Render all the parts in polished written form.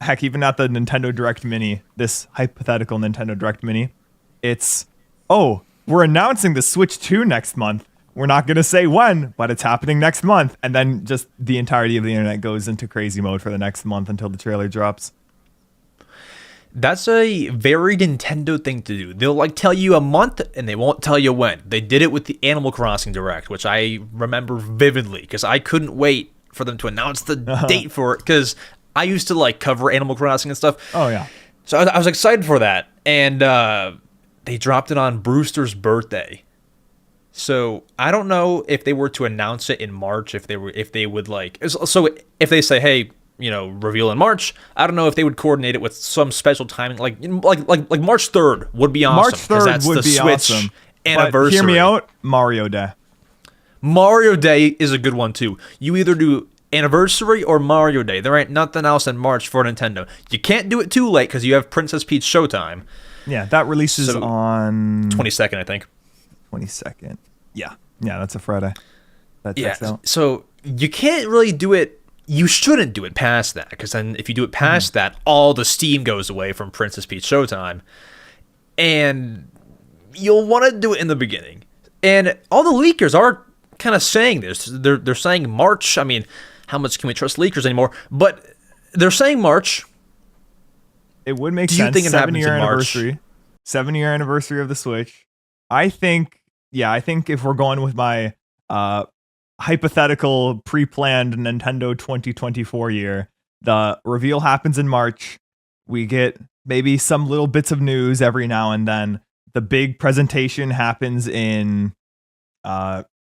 heck, even at the Nintendo Direct Mini, this hypothetical Nintendo Direct Mini, it's, oh, we're announcing the Switch 2 next month. We're not going to say when, but it's happening next month. And then just the entirety of the internet goes into crazy mode for the next month until the trailer drops. That's a very Nintendo thing to do. They'll like tell you a month and they won't tell you when. They did it with the Animal Crossing Direct, which I remember vividly because I couldn't wait for them to announce the date for it because I used to like cover Animal Crossing and stuff. Oh, yeah. So I was excited for that. And they dropped it on Brewster's birthday. So I don't know if they were to announce it in March, if they would like, so if they say, hey, you know, reveal in March, I don't know if they would coordinate it with some special timing, like March 3rd would be awesome. March 3rd that's would the be Switch awesome. Anniversary. But hear me out, Mario Day. Mario Day is a good one too. You either do Anniversary or Mario Day. There ain't nothing else in March for Nintendo. You can't do it too late because you have Princess Peach Showtime. Yeah, that releases on 22nd, I think. 22nd. Yeah, that's a Friday. That checks out. So you can't really do it. You shouldn't do it past that, because then if you do it past that, all the steam goes away from Princess Peach Showtime, and you'll want to do it in the beginning. And all the leakers are kind of saying this. They're saying March. I mean, how much can we trust leakers anymore? But they're saying March. It would make sense. sense. Do you think it happens in March? 7-year anniversary of the Switch. I think if we're going with my hypothetical pre-planned Nintendo 2024 year, the reveal happens in March. We get maybe some little bits of news every now and then. The big presentation happens in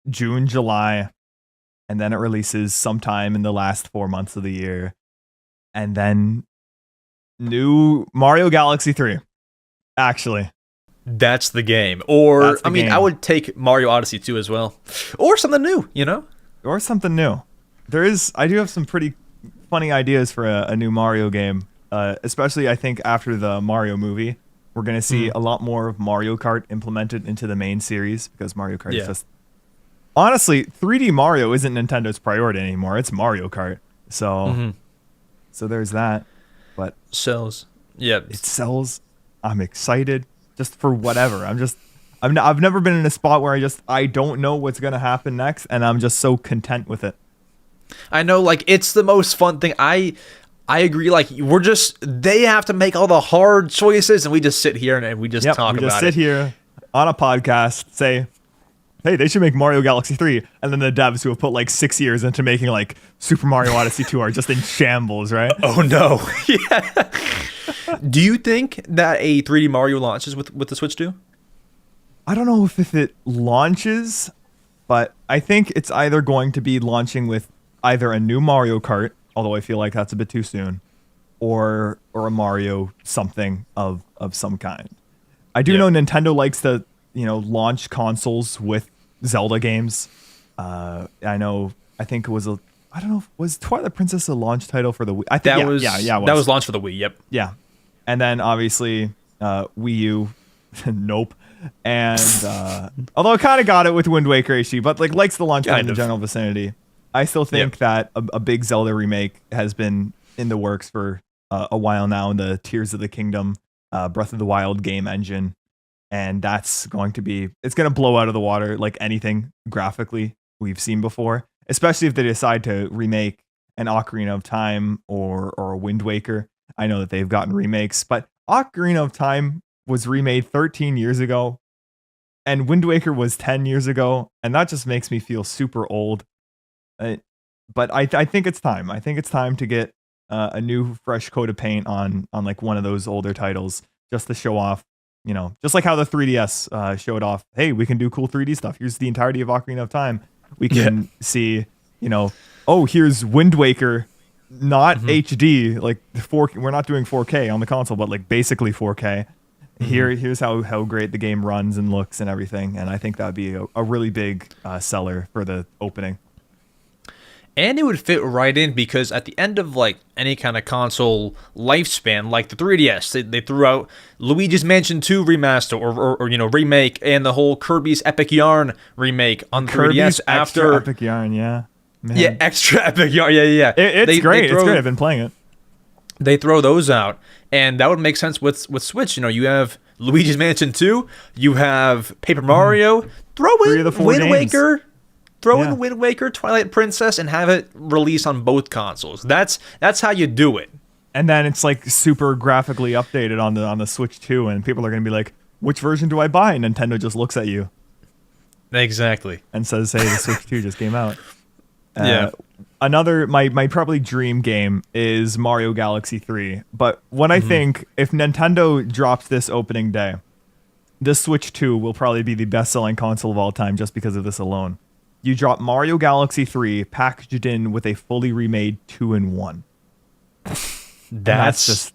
June, July, and then it releases sometime in the last 4 months of the year. And then new Mario Galaxy 3. Actually, that's the game. Or I mean, game. I would take Mario Odyssey 2 as well, or something new, you know, or something new. I do have some pretty funny ideas for a new Mario game, especially I think after the Mario movie, we're gonna see a lot more of Mario Kart implemented into the main series, because Mario Kart is just, honestly, 3D Mario isn't Nintendo's priority anymore. It's Mario Kart. So there's that. But sells. Yeah, it sells. I'm excited just for whatever. I've never been in a spot where I don't know what's gonna happen next, and I'm just so content with it. I know, like, it's the most fun thing. I agree. Like, they have to make all the hard choices, and we just sit here and we just talk about it. We just sit here on a podcast, say, hey, they should make Mario Galaxy 3, and then the devs who have put like 6 years into making like Super Mario Odyssey 2 are just in shambles, right? Oh no. Yeah. Do you think that a 3D Mario launches with the Switch 2? I don't know if it launches, but I think it's either going to be launching with either a new Mario Kart, although I feel like that's a bit too soon, or a Mario something of some kind. I do know Nintendo likes to, launch consoles with Zelda games. I think it was I don't know, was Twilight Princess a launch title for the Wii? I think that was launched for the Wii. Yep. Yeah. And then obviously Wii U, nope. And although I kind of got it with Wind Waker HD, but like likes the launch in the general vicinity. I still think that a big Zelda remake has been in the works for a while now in the Tears of the Kingdom, Breath of the Wild game engine. And that's going to blow out of the water like anything graphically we've seen before, especially if they decide to remake an Ocarina of Time or a Wind Waker. I know that they've gotten remakes, but Ocarina of Time was remade 13 years ago, and Wind Waker was 10 years ago, and that just makes me feel super old. But I think it's time. I think it's time to get a new fresh coat of paint on like one of those older titles, just to show off, just like how the 3DS showed off, hey, we can do cool 3D stuff. Here's the entirety of Ocarina of Time. We can see, oh, here's Wind Waker, not HD, like 4K. We're not doing 4K on the console, but like basically 4K. Here's how great the game runs and looks and everything. And I think that'd be a really big seller for the opening. And it would fit right in, because at the end of like any kind of console lifespan, like the 3DS, they threw out Luigi's Mansion 2 remaster or remake, and the whole Kirby's Epic Yarn remake on the 3DS after Epic Yarn, yeah. Man. Yeah, extra Epic Yarn, yeah. It's great. It's great. I've been playing it. they throw those out, and that would make sense with Switch. You have Luigi's Mansion 2, you have Paper Mario, throw in Wind Waker, in Wind Waker, Twilight Princess, and have it released on both consoles. That's how you do it. And then it's like super graphically updated on the Switch 2, and people are gonna be like, which version do I buy? And Nintendo just looks at you. Exactly. And says, hey, the Switch 2 just came out. Yeah. Another, my probably dream game is Mario Galaxy 3. But what I think, if Nintendo drops this opening day, this Switch 2 will probably be the best-selling console of all time just because of this alone. You drop Mario Galaxy 3 packaged in with a fully remade 2-in-1 That's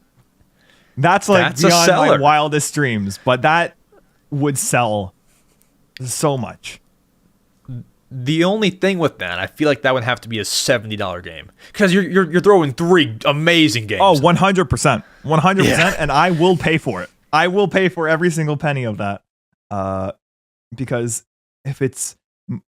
like beyond my wildest dreams, but that would sell so much. The only thing with that, I feel like that would have to be a $70 game, because you're throwing 3 amazing games. Oh, 100%, 100%, and I will pay for it. I will pay for every single penny of that, because if it's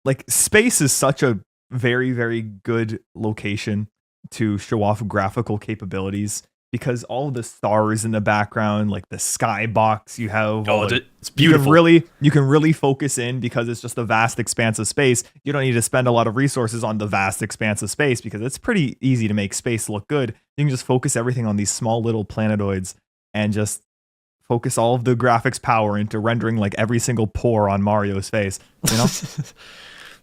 like, space is such a very, very good location to show off graphical capabilities, because all the stars in the background, like the skybox you have, it's beautiful. You can really focus in, because it's just a vast expanse of space. You don't need to spend a lot of resources on the vast expanse of space, because it's pretty easy to make space look good. You can just focus everything on these small little planetoids and just focus all of the graphics power into rendering like every single pore on Mario's face, you know?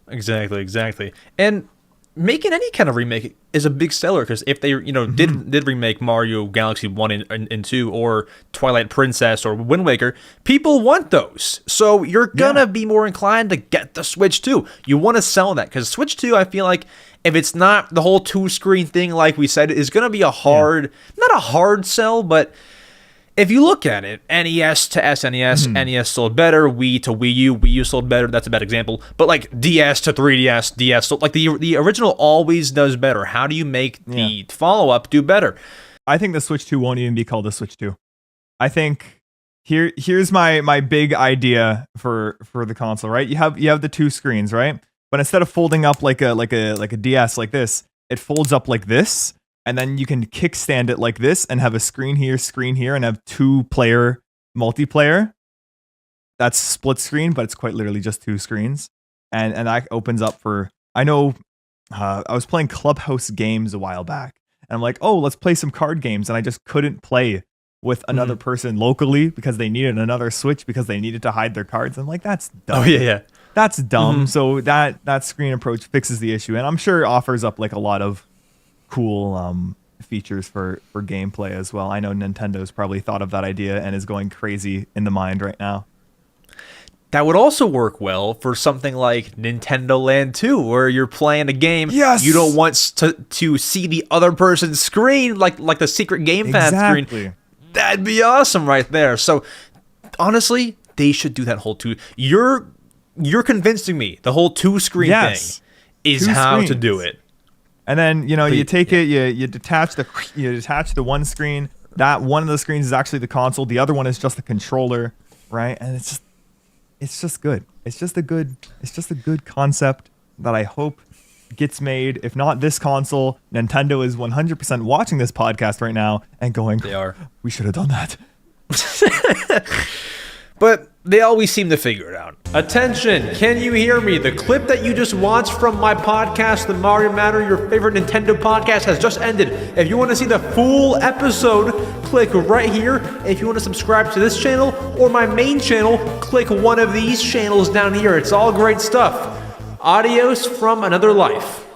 Exactly. And making any kind of remake is a big seller, because if they did remake Mario Galaxy 1 and 2, or Twilight Princess, or Wind Waker, people want those. So you're gonna be more inclined to get the Switch 2. You want to sell that, because Switch 2, I feel like, if it's not the whole 2-screen thing like we said, is gonna be a hard, not a hard sell, but if you look at it, NES to SNES, NES sold better. Wii to Wii U sold better. That's a bad example. But like DS to 3DS, DS sold, like the original always does better. How do you make the follow-up do better? I think the Switch 2 won't even be called the Switch 2. I think here's my big idea for the console, right? You have the 2 screens, right? But instead of folding up like a DS like this, it folds up like this. And then you can kickstand it like this and have a screen here, and have 2-player multiplayer. That's split screen, but it's quite literally just 2 screens. And that opens up for, I know, I was playing Clubhouse games a while back. And I'm like, oh, let's play some card games. And I just couldn't play with another person locally, because they needed another Switch, because they needed to hide their cards. I'm like, that's dumb. Oh, yeah. That's dumb. So that screen approach fixes the issue. And I'm sure it offers up like a lot of cool features for gameplay as well. I know Nintendo's probably thought of that idea and is going crazy in the mind right now. That would also work well for something like Nintendo Land 2, where you're playing a game. Yes! You don't want to see the other person's screen, like the secret gamepad screen. That'd be awesome right there. So honestly, they should do that whole 2. You're convincing me the whole 2-screen thing is how to do it. And then, you take it, you detach the one screen. That one of the screens is actually the console. The other one is just the controller, right? And it's just good. It's just a good concept that I hope gets made. If not this console, Nintendo is 100% watching this podcast right now and going, they are. We should have done that. But they always seem to figure it out. Attention, can you hear me? The clip that you just watched from my podcast, The Mario Matter, your favorite Nintendo podcast, has just ended. If you want to see the full episode, click right here. If you want to subscribe to this channel or my main channel, click one of these channels down here. It's all great stuff. Adios from another life.